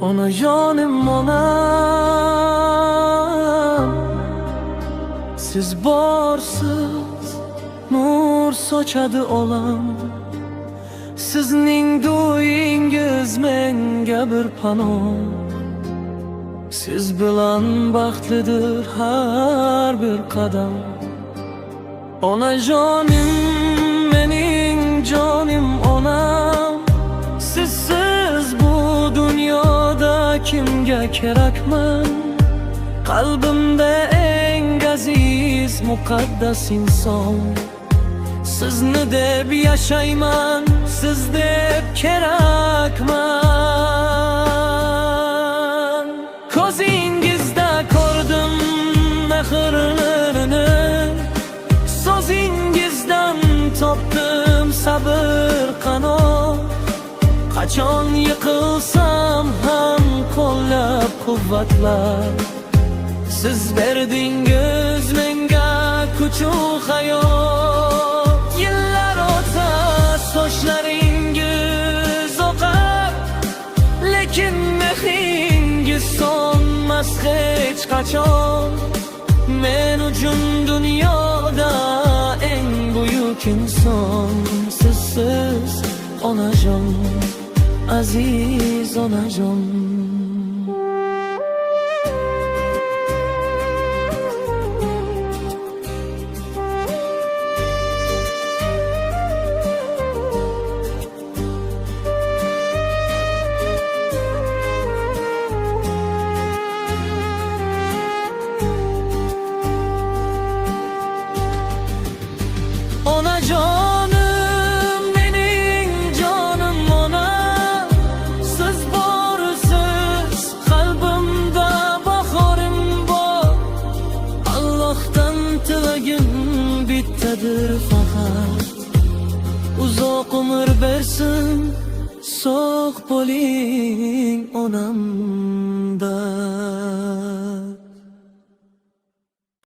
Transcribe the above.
Onajonim onam, siz borsiz, nur sochadi olam. Sizning duingiz menga bir panoh. Siz bilan baxtlidir har bir qadam. Onajonim, mening jonim onam, sizsiz bu dunyoda kimga kerakman? Qalbimda eng aziz muqaddas inson, sizni deb yashayman, siz deb kerakman. Ko'zingizda ko'rdim mehrlarini, so'zingizdan topdim sabr qanot. Qachon yiqilsam ham qo'llab quvvatlar, siz berdingiz menga kuch-u hayot. Yillar o'tsa sochlaringiz oqar, lekin mehringiz so'nmas hech qachon. Men uchun dunyoda eng buyuk inson sizsiz onajon, aziz onajon. Onajonim, mening jonim ona, siz borsiz, qalbimda bahorim bor. Allohdan tilagim bittadir faqat, uzoq umr bersin, sog' bo'ling onamda.